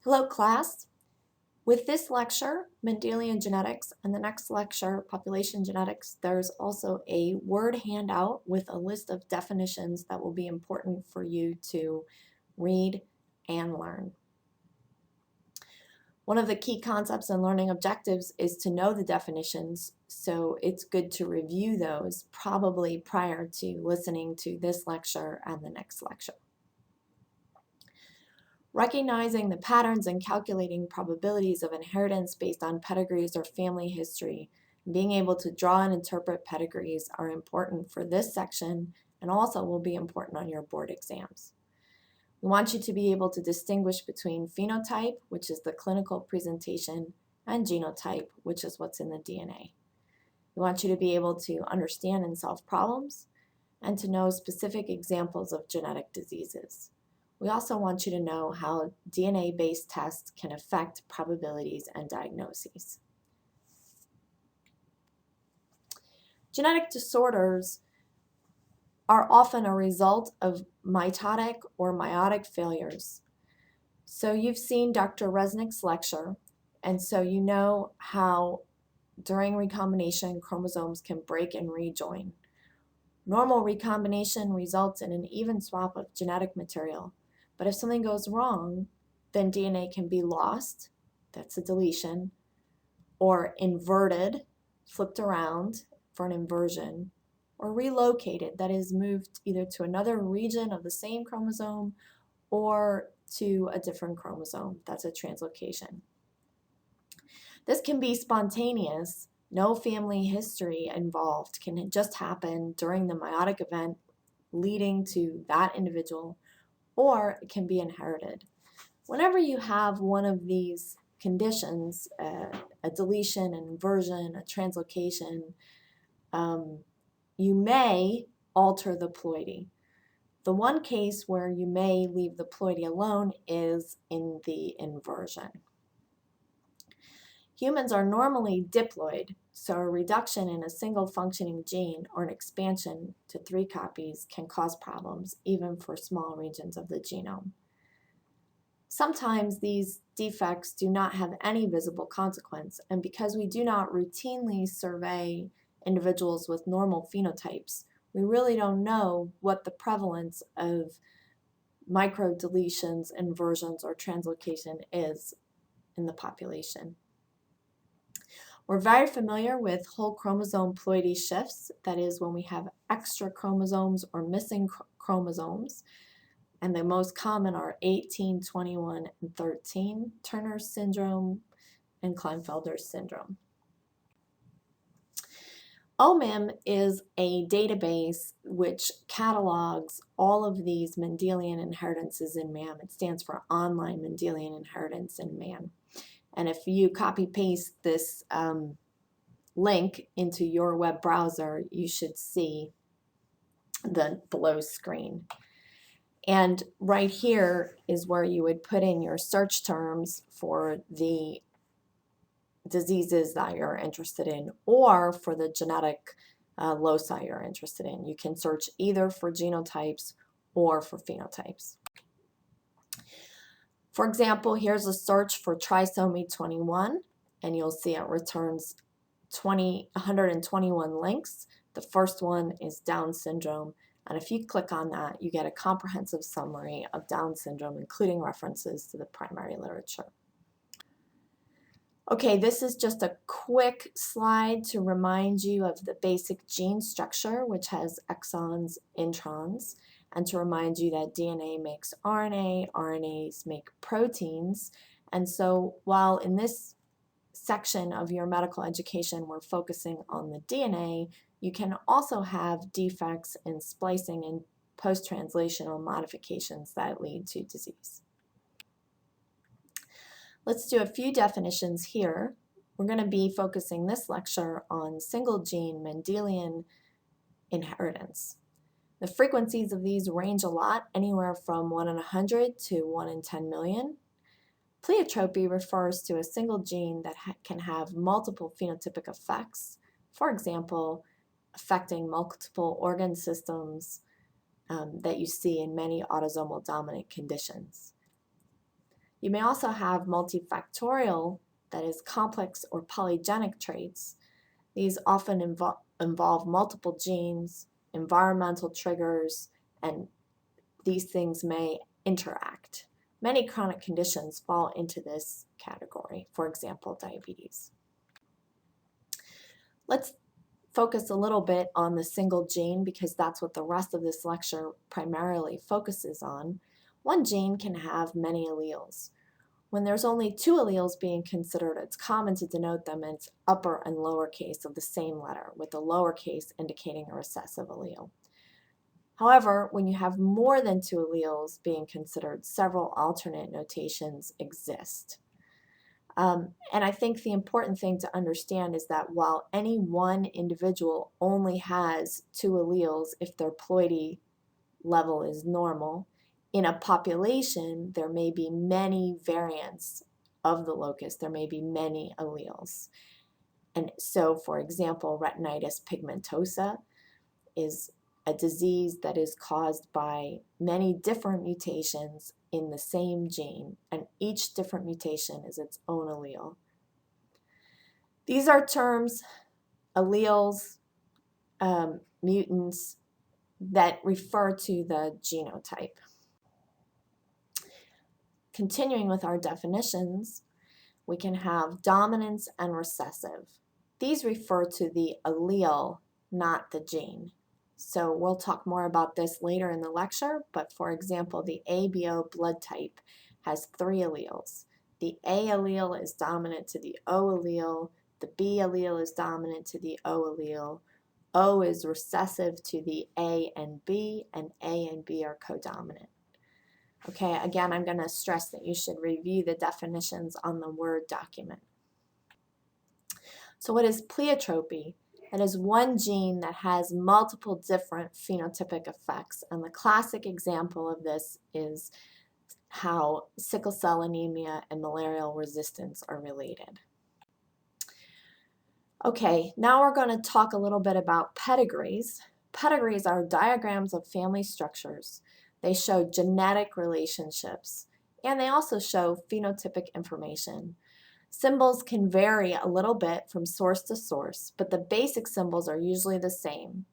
Hello class. With this lecture, Mendelian genetics, and the next lecture, population genetics, there's also a word handout with a list of definitions that will be important for you to read and learn. One of the key concepts in learning objectives is to know the definitions, so it's good to review those probably prior to listening to this lecture and the next lecture. Recognizing the patterns and calculating probabilities of inheritance based on pedigrees or family history, and being able to draw and interpret pedigrees are important for this section and also will be important on your board exams. We want you to be able to distinguish between phenotype, which is the clinical presentation, and genotype, which is what's in the DNA. We want you to be able to understand and solve problems and to know specific examples of genetic diseases. We also want you to know how DNA-based tests can affect probabilities and diagnoses. Genetic disorders are often a result of mitotic or meiotic failures. So you've seen Dr. Resnick's lecture, and so you know how during recombination chromosomes can break and rejoin. Normal recombination results in an even swap of genetic material. But if something goes wrong, then DNA can be lost, that's a deletion, or inverted, flipped around for an inversion, or relocated, that is moved either to another region of the same chromosome or to a different chromosome, that's a translocation. This can be spontaneous, no family history involved, can just happen during the meiotic event leading to that individual, or it can be inherited. Whenever you have one of these conditions, a deletion, an inversion, a translocation, you may alter the ploidy. The one case where you may leave the ploidy alone is in the inversion. Humans are normally diploid, so a reduction in a single functioning gene or an expansion to 3 copies can cause problems, even for small regions of the genome. Sometimes these defects do not have any visible consequence, and because we do not routinely survey individuals with normal phenotypes, we really don't know what the prevalence of microdeletions, inversions, or translocation is in the population. We're very familiar with whole chromosome ploidy shifts, that is when we have extra chromosomes or missing chromosomes, and the most common are 18, 21, and 13, Turner syndrome and Klinefelter syndrome. OMIM is a database which catalogs all of these Mendelian inheritances in man. It stands for Online Mendelian Inheritance in Man. And if you copy paste this link into your web browser, you should see the below screen. And right here is where you would put in your search terms for the diseases that you're interested in or for the genetic loci you're interested in. You can search either for genotypes or for phenotypes. For example, here's a search for trisomy 21, and you'll see it returns 121 links. The first one is Down syndrome, and if you click on that, you get a comprehensive summary of Down syndrome, including references to the primary literature. Okay, this is just a quick slide to remind you of the basic gene structure, which has exons, introns, and to remind you that DNA makes RNA, RNAs make proteins. And so while in this section of your medical education we're focusing on the DNA, you can also have defects in splicing and post-translational modifications that lead to disease. Let's do a few definitions here. We're going to be focusing this lecture on single gene Mendelian inheritance. The frequencies of these range a lot, anywhere from 1 in 100 to 1 in 10 million. Pleiotropy refers to a single gene that can have multiple phenotypic effects, for example, affecting multiple organ systems that you see in many autosomal dominant conditions. You may also have multifactorial, that is complex or polygenic traits. These often involve multiple genes, environmental triggers, and these things may interact. Many chronic conditions fall into this category, for example, diabetes. Let's focus a little bit on the single gene because that's what the rest of this lecture primarily focuses on. One gene can have many alleles. When there's only two alleles being considered, it's common to denote them as upper and lower case of the same letter, with the lower case indicating a recessive allele. However, when you have more than two alleles being considered, several alternate notations exist. And I think the important thing to understand is that while any one individual only has two alleles if their ploidy level is normal, in a population there may be many variants of the locus. There may be many alleles. And so, for example, retinitis pigmentosa is a disease that is caused by many different mutations in the same gene, and each different mutation is its own allele. These are terms, alleles, mutants, that refer to the genotype. Continuing with our definitions, we can have dominance and recessive. These refer to the allele, not the gene. So we'll talk more about this later in the lecture, but for example, the ABO blood type has three alleles. The A allele is dominant to the O allele, the B allele is dominant to the O allele, O is recessive to the A and B are codominant. Okay, again, I'm going to stress that you should review the definitions on the Word document. So what is pleiotropy? It is one gene that has multiple different phenotypic effects, and the classic example of this is how sickle cell anemia and malarial resistance are related. Okay, now we're going to talk a little bit about pedigrees. Pedigrees are diagrams of family structures. They show genetic relationships, and they also show phenotypic information. Symbols can vary a little bit from source to source, but the basic symbols are usually the same.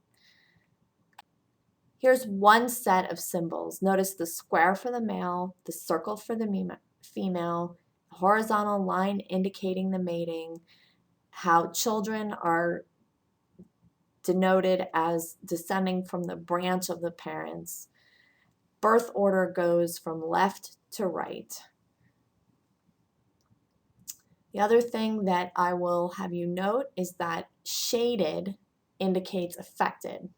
Here's one set of symbols. Notice the square for the male, the circle for the female, the horizontal line indicating the mating, how children are denoted as descending from the branch of the parents. Birth order goes from left to right. The other thing that I will have you note is that shaded indicates affected.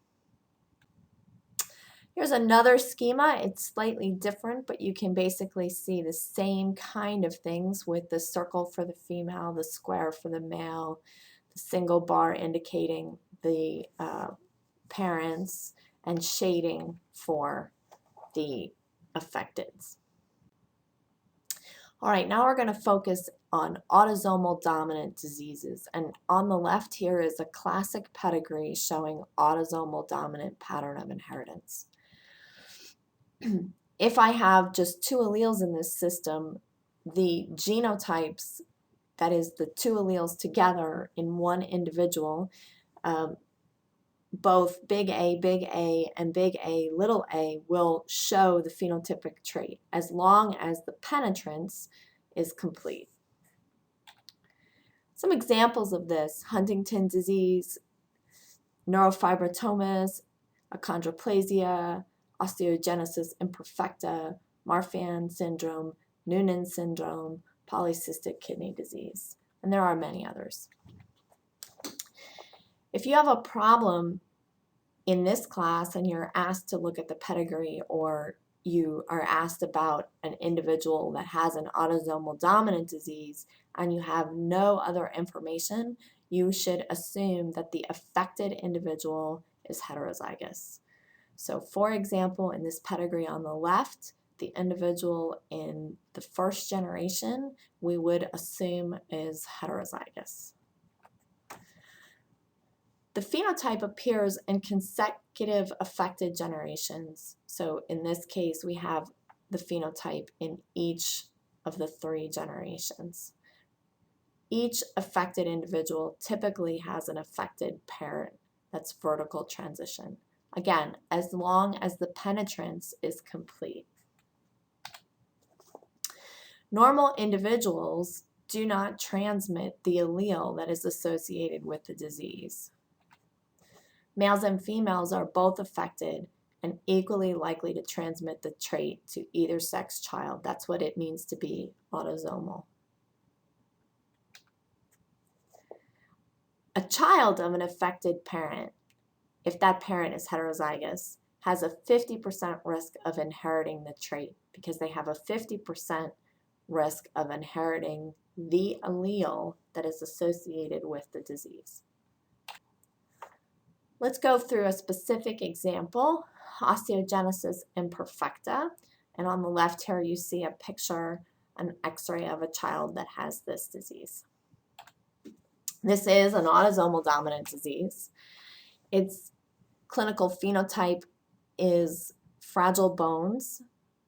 Here's another schema. It's slightly different, but you can basically see the same kind of things with the circle for the female, the square for the male, the single bar indicating the parents, and shading for the affecteds. All right, now we're going to focus on autosomal dominant diseases. And on the left here is a classic pedigree showing autosomal dominant pattern of inheritance. If I have just two alleles in this system, the genotypes, that is the two alleles together in one individual, both big A, and big A, little a, will show the phenotypic trait as long as the penetrance is complete. Some examples of this: Huntington disease, neurofibromatosis, achondroplasia, osteogenesis imperfecta, Marfan syndrome, Noonan syndrome, polycystic kidney disease, and there are many others. If you have a problem in this class and you're asked to look at the pedigree, or you are asked about an individual that has an autosomal dominant disease and you have no other information, you should assume that the affected individual is heterozygous. So for example, in this pedigree on the left, the individual in the first generation we would assume is heterozygous. The phenotype appears in consecutive affected generations. So in this case, we have the phenotype in each of the 3 generations. Each affected individual typically has an affected parent. That's vertical transition. Again, as long as the penetrance is complete. Normal individuals do not transmit the allele that is associated with the disease. Males and females are both affected and equally likely to transmit the trait to either sex child. That's what it means to be autosomal. A child of an affected parent, if that parent is heterozygous, has a 50% risk of inheriting the trait because they have a 50% risk of inheriting the allele that is associated with the disease. Let's go through a specific example, osteogenesis imperfecta. And on the left here, you see a picture, an x-ray of a child that has this disease. This is an autosomal dominant disease. Its clinical phenotype is fragile bones.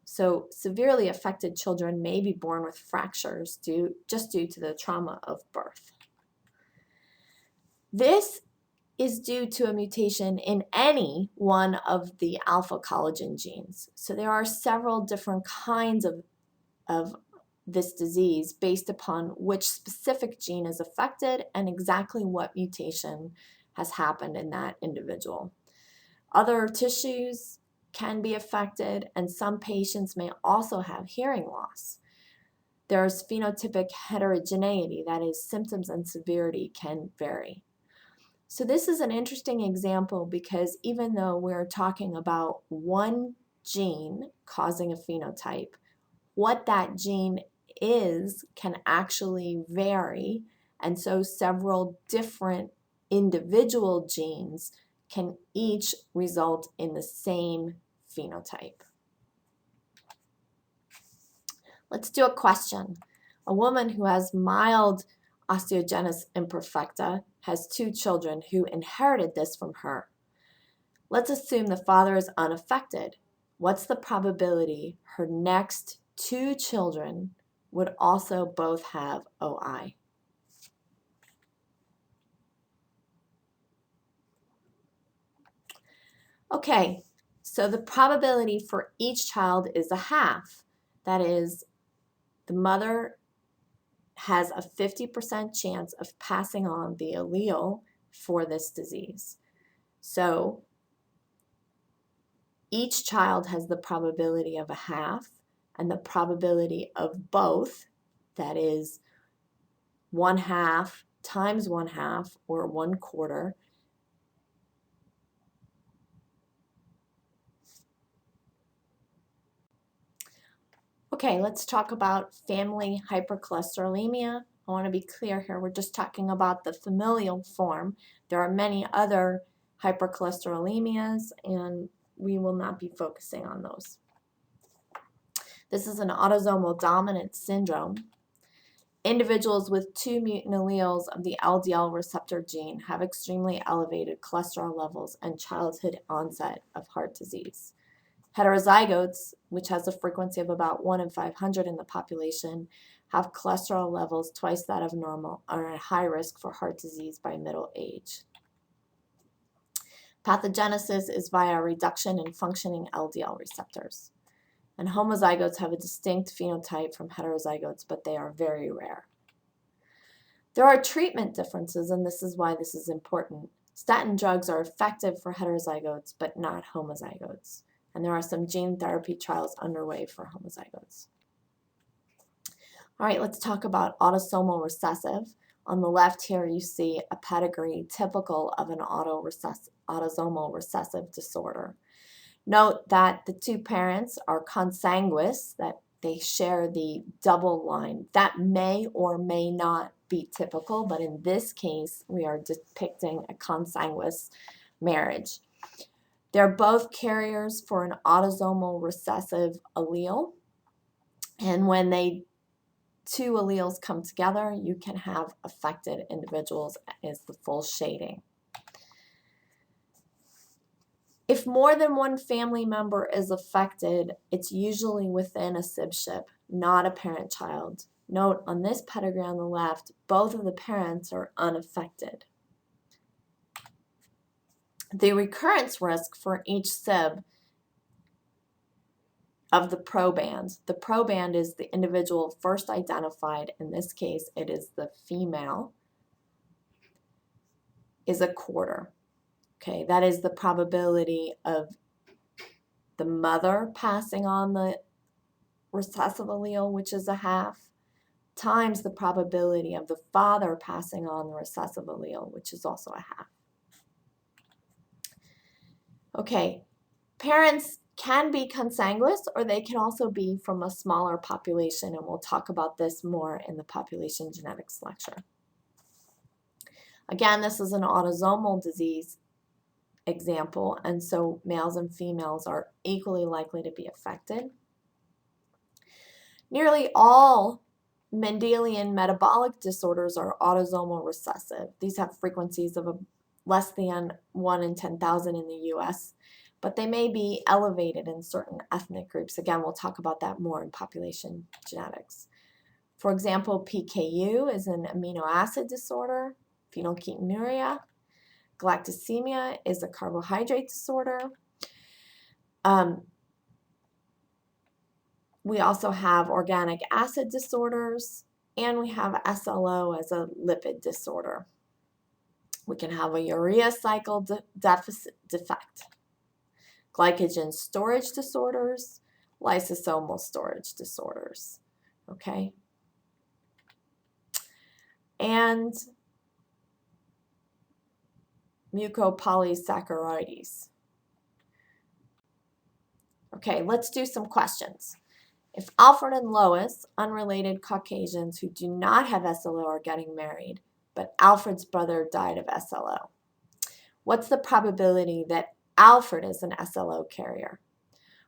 So severely affected children may be born with fractures just due to the trauma of birth. This is due to a mutation in any one of the alpha collagen genes. So there are several different kinds of this disease based upon which specific gene is affected and exactly what mutation has happened in that individual. Other tissues can be affected, and some patients may also have hearing loss. There's phenotypic heterogeneity, that is, symptoms and severity can vary. So this is an interesting example because even though we're talking about one gene causing a phenotype, what that gene is can actually vary, and so several different individual genes can each result in the same phenotype. Let's do a question. A woman who has mild osteogenesis imperfecta has 2 children who inherited this from her. Let's assume the father is unaffected. What's the probability her next 2 children would also both have OI? Okay, so the probability for each child is a half. That is, the mother has a 50% chance of passing on the allele for this disease. So each child has the probability of a half, and the probability of both, that is 1/2 times 1/2 or 1/4, Okay, let's talk about family hypercholesterolemia. I want to be clear here, we're just talking about the familial form. There are many other hypercholesterolemias, and we will not be focusing on those. This is an autosomal dominant syndrome. Individuals with 2 mutant alleles of the LDL receptor gene have extremely elevated cholesterol levels and childhood onset of heart disease. Heterozygotes, which has a frequency of about 1 in 500 in the population, have cholesterol levels twice that of normal and are at high risk for heart disease by middle age. Pathogenesis is via reduction in functioning LDL receptors. And homozygotes have a distinct phenotype from heterozygotes, but they are very rare. There are treatment differences, and this is why this is important. Statin drugs are effective for heterozygotes, but not homozygotes. And there are some gene therapy trials underway for homozygotes. All right, let's talk about autosomal recessive. On the left here, you see a pedigree typical of an autosomal recessive disorder. Note that the 2 parents are consanguous, that they share the double line. That may or may not be typical, but in this case, we are depicting a consanguous marriage. They're both carriers for an autosomal recessive allele, and when 2 alleles come together, you can have affected individuals as the full shading. If more than one family member is affected, it's usually within a SIBSHIP. not a parent-child. Note on this pedigree on the left, both of the parents are unaffected. The recurrence risk for each SIB of the proband. The proband is the individual first identified. In this case, it is the female, is a quarter. Okay, that is the probability of the mother passing on the recessive allele, which is a half, times the probability of the father passing on the recessive allele, which is also a half. Okay, parents can be consanguineous, or they can also be from a smaller population, and we'll talk about this more in the population genetics lecture. Again, this is an autosomal disease example, and so males and females are equally likely to be affected. Nearly all Mendelian metabolic disorders are autosomal recessive. These have frequencies of less than 1 in 10,000 in the US, but they may be elevated in certain ethnic groups. Again, we'll talk about that more in population genetics. For example, PKU is an amino acid disorder, phenylketonuria. Galactosemia is a carbohydrate disorder. We also have organic acid disorders, and we have SLO as a lipid disorder. We can have a urea cycle deficit defect, glycogen storage disorders, lysosomal storage disorders, okay? And mucopolysaccharides. Okay, let's do some questions. If Alfred and Lois, unrelated Caucasians who do not have SLO, are getting married, but Alfred's brother died of SLO, what's the probability that Alfred is an SLO carrier?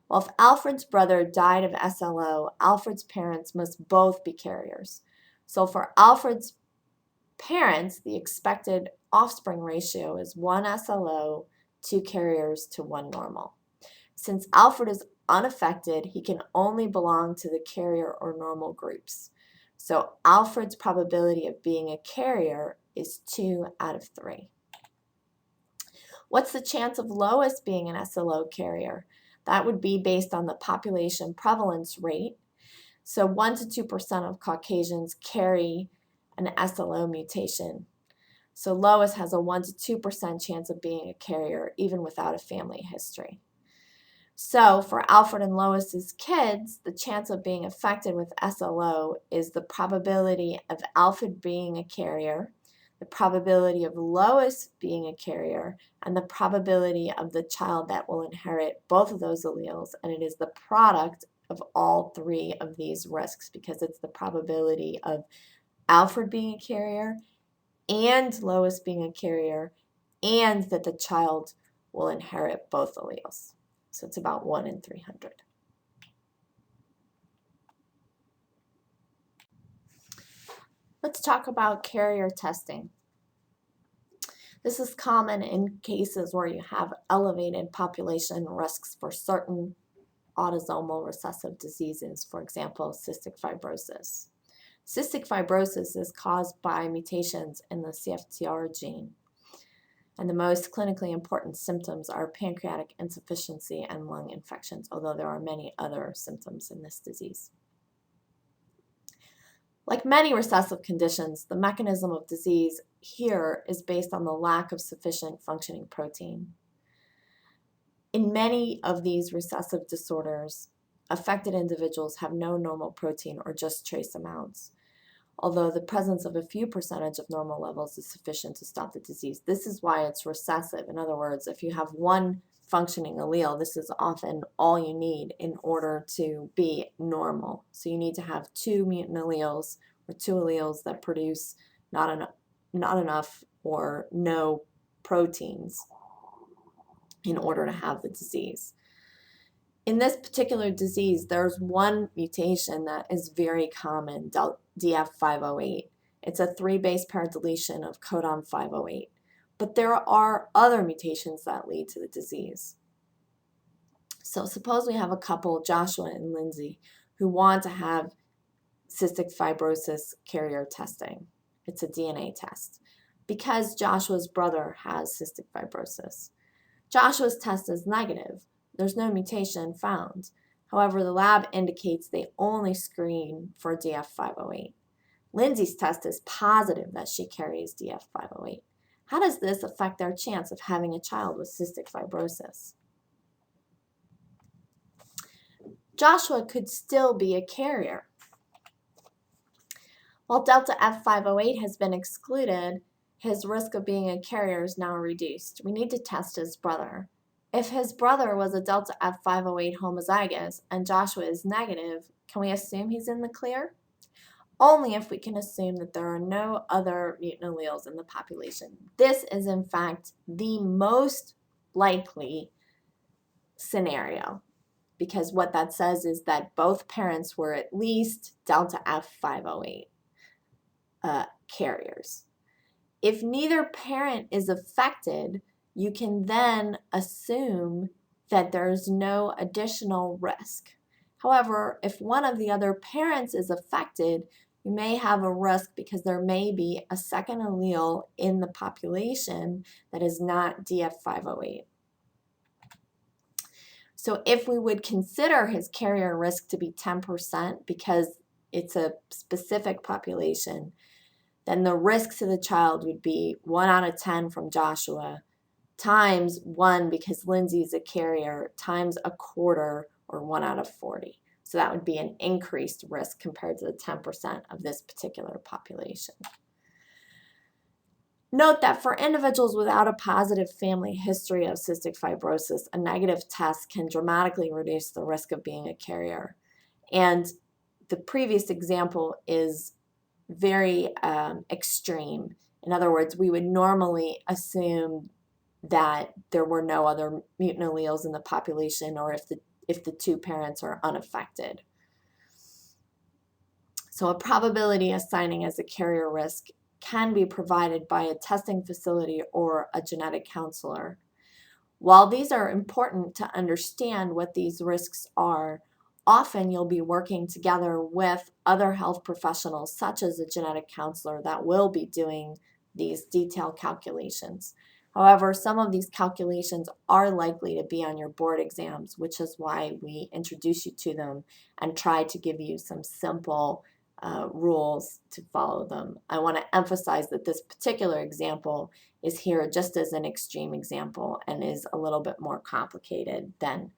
Well, if Alfred's brother died of SLO, Alfred's parents must both be carriers. So for Alfred's parents, the expected offspring ratio is 1 SLO, 2 carriers to 1 normal. Since Alfred is unaffected, he can only belong to the carrier or normal groups. So Alfred's probability of being a carrier is 2 out of 3. What's the chance of Lois being an SLO carrier? That would be based on the population prevalence rate. So 1 to 2% of Caucasians carry an SLO mutation. So Lois has a 1 to 2% chance of being a carrier even without a family history. So for Alfred and Lois's kids, the chance of being affected with SLO is the probability of Alfred being a carrier, the probability of Lois being a carrier, and the probability of the child that will inherit both of those alleles. And it is the product of all 3 of these risks, because it's the probability of Alfred being a carrier and Lois being a carrier, and that the child will inherit both alleles. So it's about 1 in 300. Let's talk about carrier testing. This is common in cases where you have elevated population risks for certain autosomal recessive diseases, for example, cystic fibrosis. Cystic fibrosis is caused by mutations in the CFTR gene. And the most clinically important symptoms are pancreatic insufficiency and lung infections, although there are many other symptoms in this disease. Like many recessive conditions, the mechanism of disease here is based on the lack of sufficient functioning protein. In many of these recessive disorders, affected individuals have no normal protein or just trace amounts, although the presence of a few percentage of normal levels is sufficient to stop the disease. This is why it's recessive. In other words, if you have 1 functioning allele, this is often all you need in order to be normal. So you need to have 2 mutant alleles or 2 alleles that produce not enough or no proteins in order to have the disease. In this particular disease, there's one mutation that is very common, DF508. It's a 3 base pair deletion of codon 508. But there are other mutations that lead to the disease. So suppose we have a couple, Joshua and Lindsay, who want to have cystic fibrosis carrier testing. It's a DNA test because Joshua's brother has cystic fibrosis. Joshua's test is negative. There's no mutation found. However, the lab indicates they only screen for DF508. Lindsay's test is positive that she carries DF508. How does this affect their chance of having a child with cystic fibrosis? Joshua could still be a carrier. While delta F508 has been excluded, his risk of being a carrier is now reduced. We need to test his brother. If his brother was a delta F508 homozygous and Joshua is negative, can we assume he's in the clear? Only if we can assume that there are no other mutant alleles in the population. This is, in fact, the most likely scenario, because what that says is that both parents were at least delta F508 carriers. If neither parent is affected, you can then assume that there's no additional risk. However, if one of the other parents is affected, you may have a risk because there may be a second allele in the population that is not DF508. So if we would consider his carrier risk to be 10% because it's a specific population, then the risk to the child would be 1 out of 10 from Joshua times 1 because Lindsay is a carrier times a quarter, or 1 out of 40. So that would be an increased risk compared to the 10% of this particular population. Note that for individuals without a positive family history of cystic fibrosis, a negative test can dramatically reduce the risk of being a carrier. And the previous example is very extreme. In other words, we would normally assume that there were no other mutant alleles in the population, or if the two parents are unaffected. So a probability assigning as a carrier risk can be provided by a testing facility or a genetic counselor. While these are important to understand what these risks are, often you'll be working together with other health professionals, such as a genetic counselor, that will be doing these detailed calculations. However, some of these calculations are likely to be on your board exams, which is why we introduce you to them and try to give you some simple rules to follow them. I want to emphasize that this particular example is here just as an extreme example and is a little bit more complicated than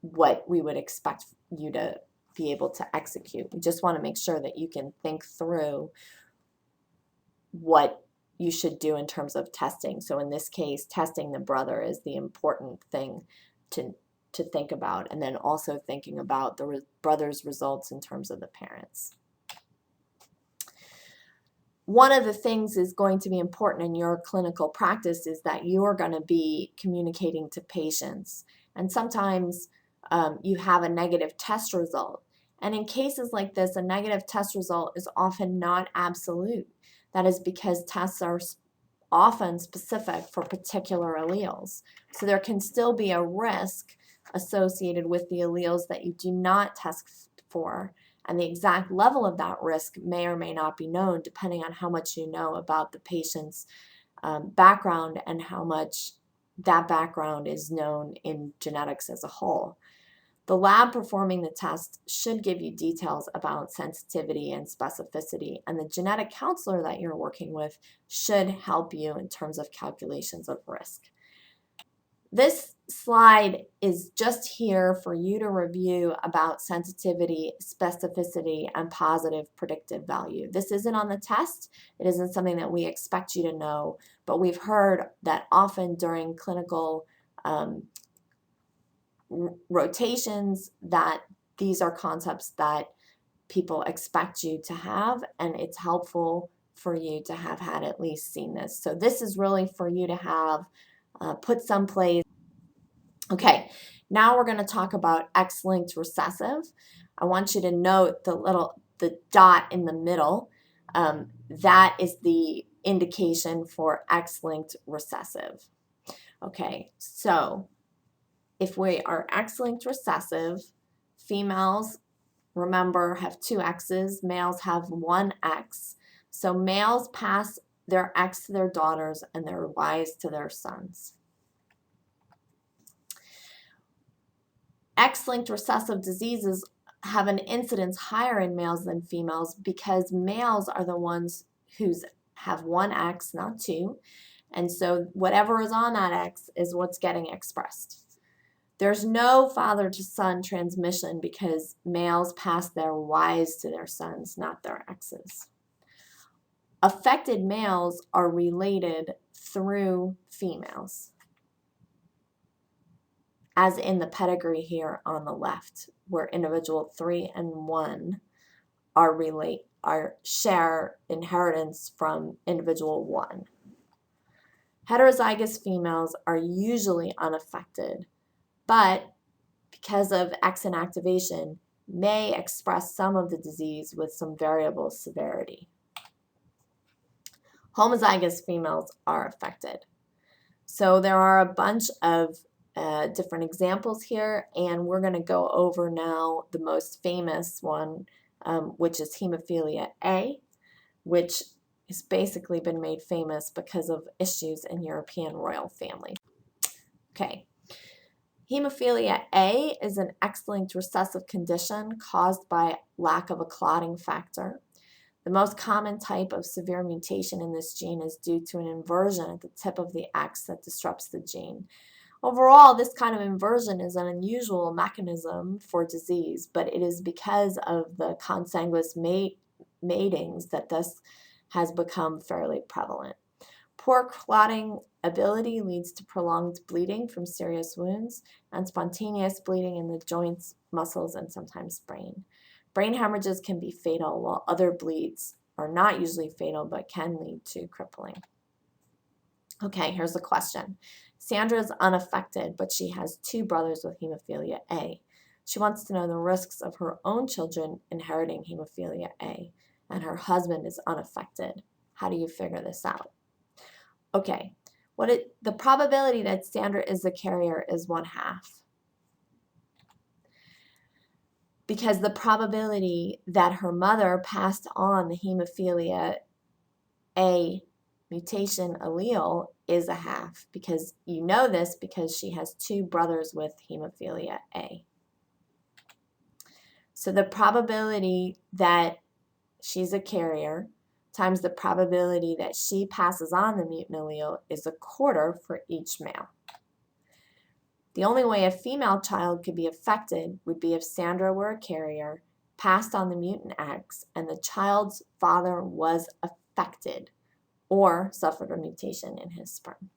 what we would expect you to be able to execute. We just want to make sure that you can think through what you should do in terms of testing. So in this case, testing the brother is the important thing to think about, and then also thinking about the brother's results in terms of the parents. One of the things is going to be important in your clinical practice is that you're going to be communicating to patients, and sometimes you have a negative test result. And in cases like this, a negative test result is often not absolute. That is because tests are often specific for particular alleles. So there can still be a risk associated with the alleles that you do not test for, and the exact level of that risk may or may not be known depending on how much you know about the patient's background and how much that background is known in genetics as a whole. The lab performing the test should give you details about sensitivity and specificity, and the genetic counselor that you're working with should help you in terms of calculations of risk. This slide is just here for you to review about sensitivity, specificity, and positive predictive value. This isn't on the test. It isn't something that we expect you to know, but we've heard that often during clinical rotations that these are concepts that people expect you to have, and it's helpful for you to have had at least seen this. So this is really for you to have put someplace. Okay, now we're going to talk about X-linked recessive. I want you to note the dot in the middle. That is the indication for X-linked recessive. Okay, so if we are X-linked recessive, Females, remember, have two X's. Males have one X. So males pass their X to their daughters and their Y's to their sons. X-linked recessive diseases have an incidence higher in males than females because males are the ones who have one X, not two, and so whatever is on that X is what's getting expressed. There's no father to son transmission because males pass their Y's to their sons, not their X's. Affected males are related through females, as in the pedigree here on the left, where individual 3 and 1 share inheritance from individual 1. Heterozygous females are usually unaffected, but because of X inactivation, may express some of the disease with some variable severity. Homozygous females are affected. So there are a bunch of different examples here, and we're going to go over now the most famous one, which is hemophilia A, which has basically been made famous because of issues in European royal families. Okay, hemophilia A is an X-linked recessive condition caused by lack of a clotting factor. The most common type of severe mutation in this gene is due to an inversion at the tip of the X that disrupts the gene. Overall, this kind of inversion is an unusual mechanism for disease, but it is because of the consanguineous matings that this has become fairly prevalent. Poor clotting ability leads to prolonged bleeding from serious wounds and spontaneous bleeding in the joints, muscles, and sometimes brain. Brain hemorrhages can be fatal, while other bleeds are not usually fatal but can lead to crippling. Okay, here's a question. Sandra is unaffected, but she has 2 brothers with hemophilia A. She wants to know the risks of her own children inheriting hemophilia A, and her husband is unaffected. How do you figure this out? Okay, the probability that Sandra is the carrier is 1/2. Because the probability that her mother passed on the hemophilia A mutation allele is 1/2, because you know this because she has 2 brothers with hemophilia A. So the probability that she's a carrier times the probability that she passes on the mutant allele is 1/4 for each male. The only way a female child could be affected would be if Sandra were a carrier, passed on the mutant X, and the child's father was affected or suffered a mutation in his sperm.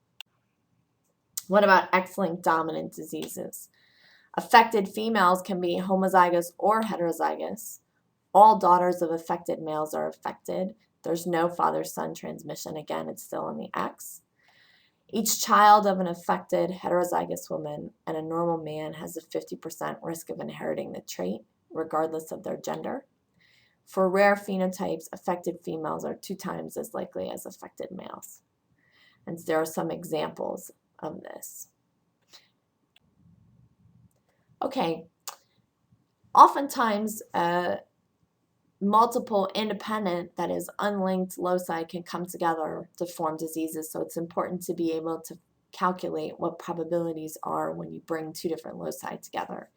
What about X-linked dominant diseases? Affected females can be homozygous or heterozygous. All daughters of affected males are affected. There's no father-son transmission. Again, it's still on the X. Each child of an affected heterozygous woman and a normal man has a 50% risk of inheriting the trait, regardless of their gender. For rare phenotypes, affected females are 2 times as likely as affected males. And there are some examples of this. Okay, oftentimes multiple independent, that is unlinked loci can come together to form diseases, so it's important to be able to calculate what probabilities are when you bring 2 different loci together.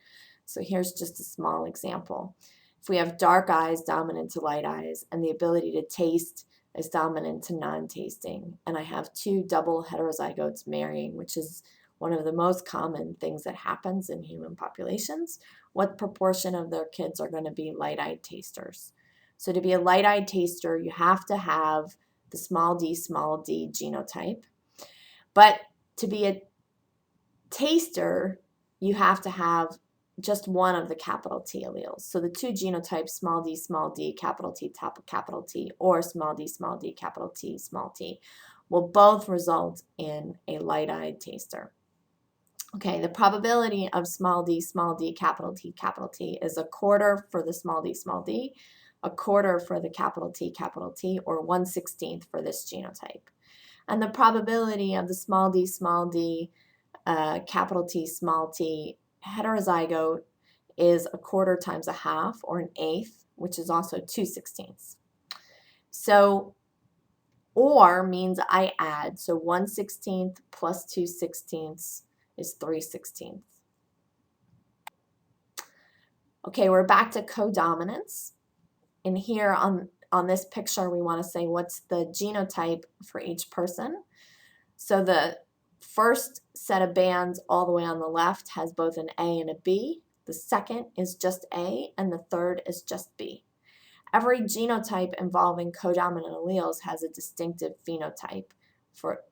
So here's just a small example. If we have dark eyes dominant to light eyes and the ability to taste is dominant to non-tasting, and I have 2 double heterozygotes marrying, which is one of the most common things that happens in human populations, what proportion of their kids are going to be light-eyed tasters? So to be a light-eyed taster, you have to have the small d genotype. But to be a taster, you have to have just one of the capital T alleles. So the 2 genotypes, small d, capital T, capital T, or small d, capital T, small t, will both result in a light-eyed taster. Okay, the probability of small d, capital T is 1/4 for the small d, 1/4 for the capital T, or 1/16 for this genotype. And the probability of the small d, capital T, small t heterozygote is a quarter times a half, or an eighth, which is also 2/16. So or means I add, so 1/16 plus 2/16 is 3/16. Okay, we're back to codominance. And here on this picture, we want to say what's the genotype for each person. So the first set of bands all the way on the left has both an A and a B. The second is just A, and the third is just B. Every genotype involving codominant alleles has a distinctive phenotype. For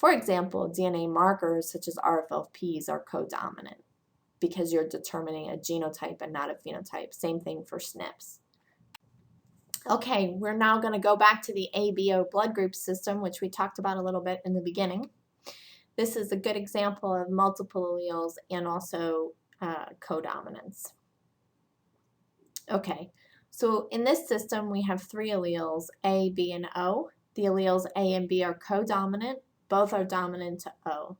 example, DNA markers such as RFLPs are codominant because you're determining a genotype and not a phenotype. Same thing for SNPs. Okay, we're now going to go back to the ABO blood group system, which we talked about a little bit in the beginning. This is a good example of multiple alleles and also codominance. Okay, so in this system we have three alleles, A, B, and O. The alleles A and B are codominant. Both are dominant to O.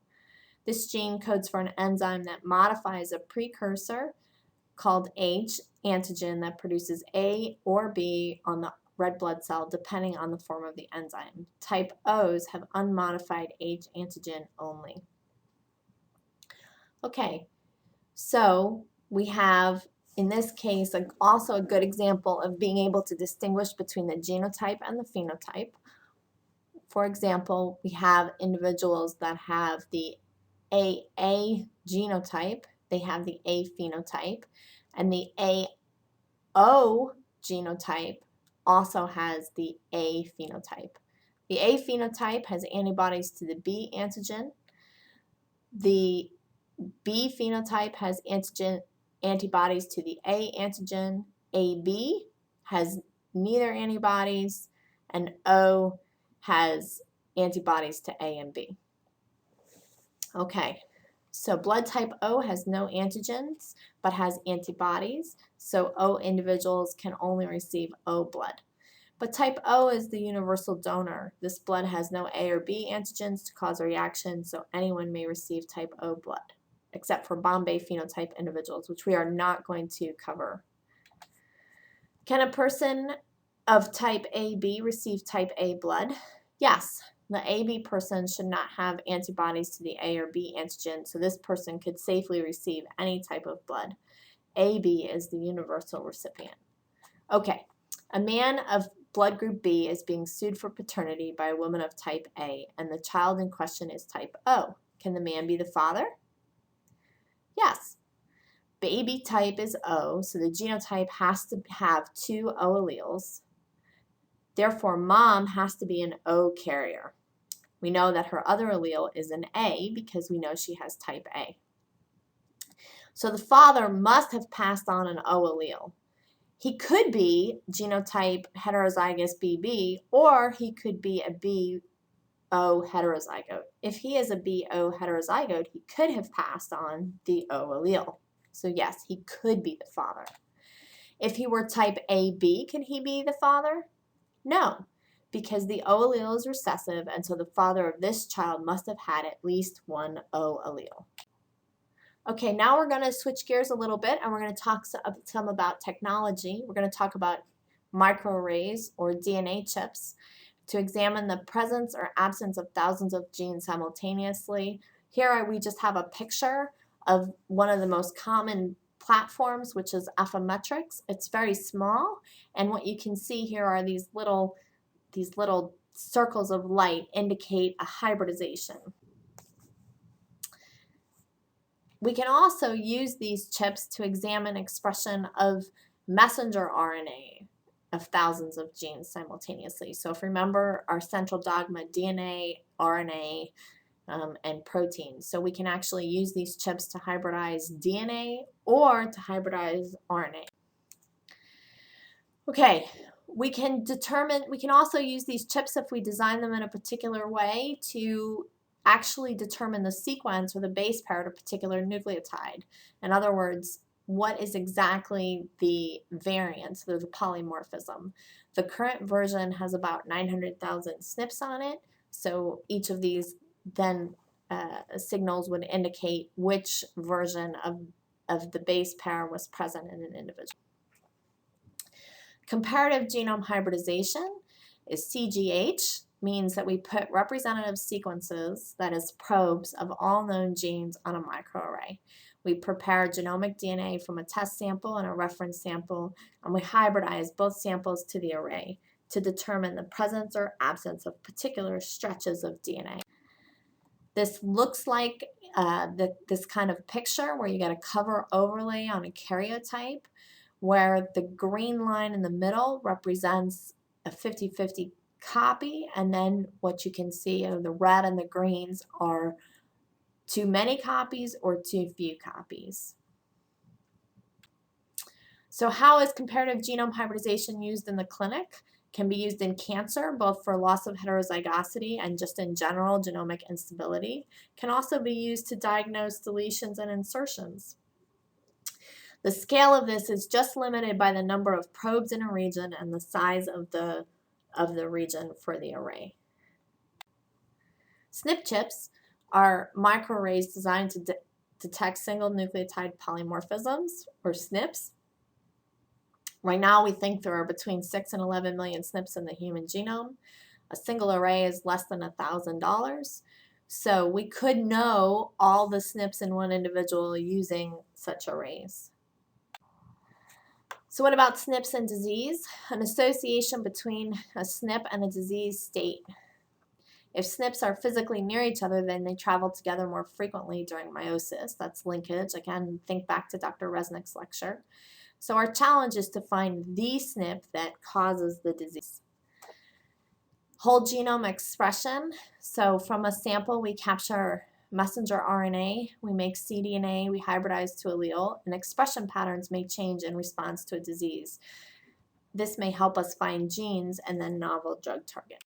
This gene codes for an enzyme that modifies a precursor called H antigen that produces A or B on the red blood cell depending on the form of the enzyme. Type O's have unmodified H antigen only. Okay, so we have in this case also a good example of being able to distinguish between the genotype and the phenotype. For example, we have individuals that have the AA genotype, they have the A phenotype, and the AO genotype also has the A phenotype. The A phenotype has antibodies to the B antigen. The B phenotype has antibodies to the A antigen. AB has neither antibodies, and O has antibodies to A and B. Okay, so blood type O has no antigens but has antibodies, so O individuals can only receive O blood. But type O is the universal donor. This blood has no A or B antigens to cause a reaction, so anyone may receive type O blood, except for Bombay phenotype individuals, which we are not going to cover. Can a person of type AB receive type A blood? Yes. The AB person should not have antibodies to the A or B antigen, so this person could safely receive any type of blood. AB is the universal recipient. Okay, a man of blood group B is being sued for paternity by a woman of type A, and the child in question is type O. Can the man be the father? Yes. Baby type is O, so the genotype has to have two O alleles. Therefore, mom has to be an O carrier. We know that her other allele is an A because we know she has type A. So the father must have passed on an O allele. He could be genotype heterozygous BB, or he could be a BO heterozygote. If he is a BO heterozygote, he could have passed on the O allele. So yes, he could be the father. If he were type AB, can he be the father? No, because the O allele is recessive, and so the father of this child must have had at least one O allele. Okay, now we're going to switch gears a little bit, and we're going to talk some about technology. We're going to talk about microarrays or DNA chips to examine the presence or absence of thousands of genes simultaneously. Here we just have a picture of one of the most common platforms, which is Affymetrix. It's very small, and what you can see here are these little circles of light indicate a hybridization. We can also use these chips to examine expression of messenger RNA of thousands of genes simultaneously. So if you remember our central dogma, DNA, RNA, and proteins. So we can actually use these chips to hybridize DNA or to hybridize RNA. Okay, we can also use these chips if we design them in a particular way to actually determine the sequence or the base pair of a particular nucleotide. In other words, what is exactly the variant, or the polymorphism. The current version has about 900,000 SNPs on it, so each of these then signals would indicate which version of of the base pair was present in an individual. Comparative genome hybridization is CGH, means that we put representative sequences, that is probes, of all known genes on a microarray. We prepare genomic DNA from a test sample and a reference sample, and we hybridize both samples to the array to determine the presence or absence of particular stretches of DNA. This looks like this kind of picture where you get a cover overlay on a karyotype, where the green line in the middle represents a 50-50 copy, and then what you can see the red and the greens are too many copies or too few copies. So how is comparative genome hybridization used in the clinic? Can be used in cancer, both for loss of heterozygosity and just in general genomic instability. Can also be used to diagnose deletions and insertions. The scale of this is just limited by the number of probes in a region and the size of the region for the array. SNP chips are microarrays designed to detect single nucleotide polymorphisms, or SNPs. Right now, we think there are between 6 and 11 million SNPs in the human genome. A single array is less than $1,000. So we could know all the SNPs in one individual using such arrays. So what about SNPs and disease? An association between a SNP and a disease state. If SNPs are physically near each other, then they travel together more frequently during meiosis. That's linkage. Again, think back to Dr. Resnick's lecture. So our challenge is to find the SNP that causes the disease. Whole genome expression. So from a sample, we capture messenger RNA, we make cDNA, we hybridize to allele, and expression patterns may change in response to a disease. This may help us find genes and then novel drug targets.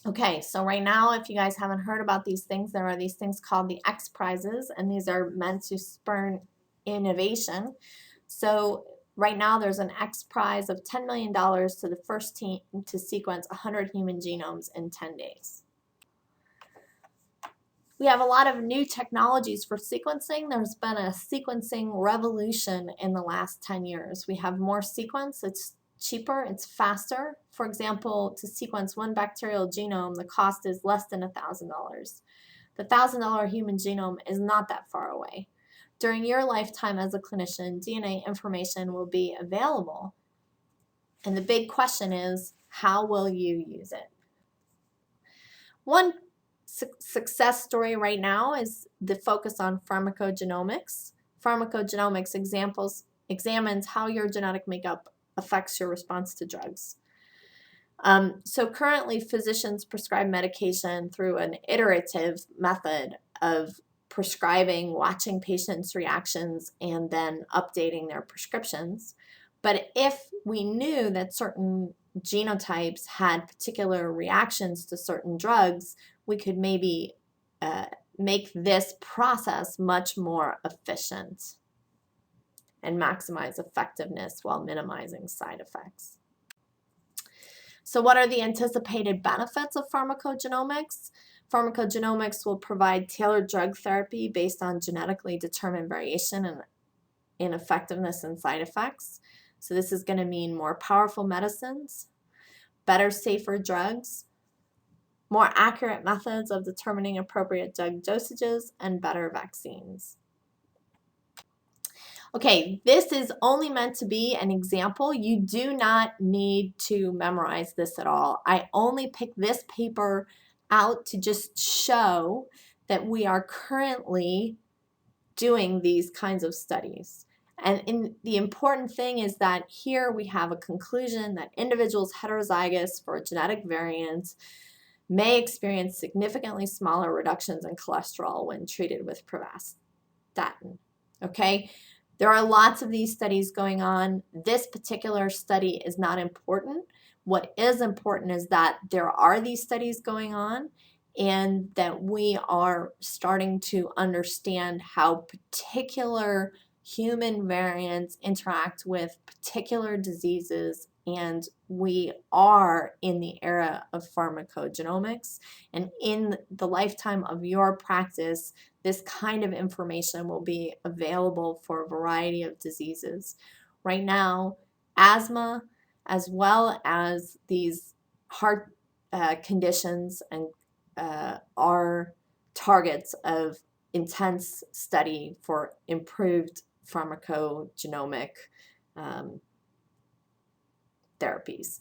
Okay, so right now, if you guys haven't heard about these things, there are these things called the X Prizes, and these are meant to spur innovation. So right now, there's an X Prize of $10 million to the first team to sequence 100 human genomes in 10 days. We have a lot of new technologies for sequencing. There's been a sequencing revolution in the last 10 years. We have more sequence, it's cheaper, it's faster. For example, to sequence one bacterial genome, the cost is less than $1,000. The $1,000 human genome is not that far away. During your lifetime as a clinician, DNA information will be available. And the big question is, how will you use it? One success story right now is the focus on pharmacogenomics. Pharmacogenomics examines how your genetic makeup affects your response to drugs. So currently, physicians prescribe medication through an iterative method of prescribing, watching patients' reactions, and then updating their prescriptions. But if we knew that certain genotypes had particular reactions to certain drugs, we could maybe make this process much more efficient and maximize effectiveness while minimizing side effects. So what are the anticipated benefits of pharmacogenomics? Pharmacogenomics will provide tailored drug therapy based on genetically determined variation in effectiveness and side effects. So this is going to mean more powerful medicines, better, safer drugs, more accurate methods of determining appropriate drug dosages, and better vaccines. Okay, this is only meant to be an example. You do not need to memorize this at all. I only picked this paper out to just show that we are currently doing these kinds of studies. And the important thing is that here we have a conclusion that individuals heterozygous for a genetic variant may experience significantly smaller reductions in cholesterol when treated with pravastatin. Okay? There are lots of these studies going on. This particular study is not important. What is important is that there are these studies going on and that we are starting to understand how particular human variants interact with particular diseases, and we are in the era of pharmacogenomics. And in the lifetime of your practice, this kind of information will be available for a variety of diseases. Right now, asthma, as well as these heart conditions, and are targets of intense study for improved pharmacogenomic therapies.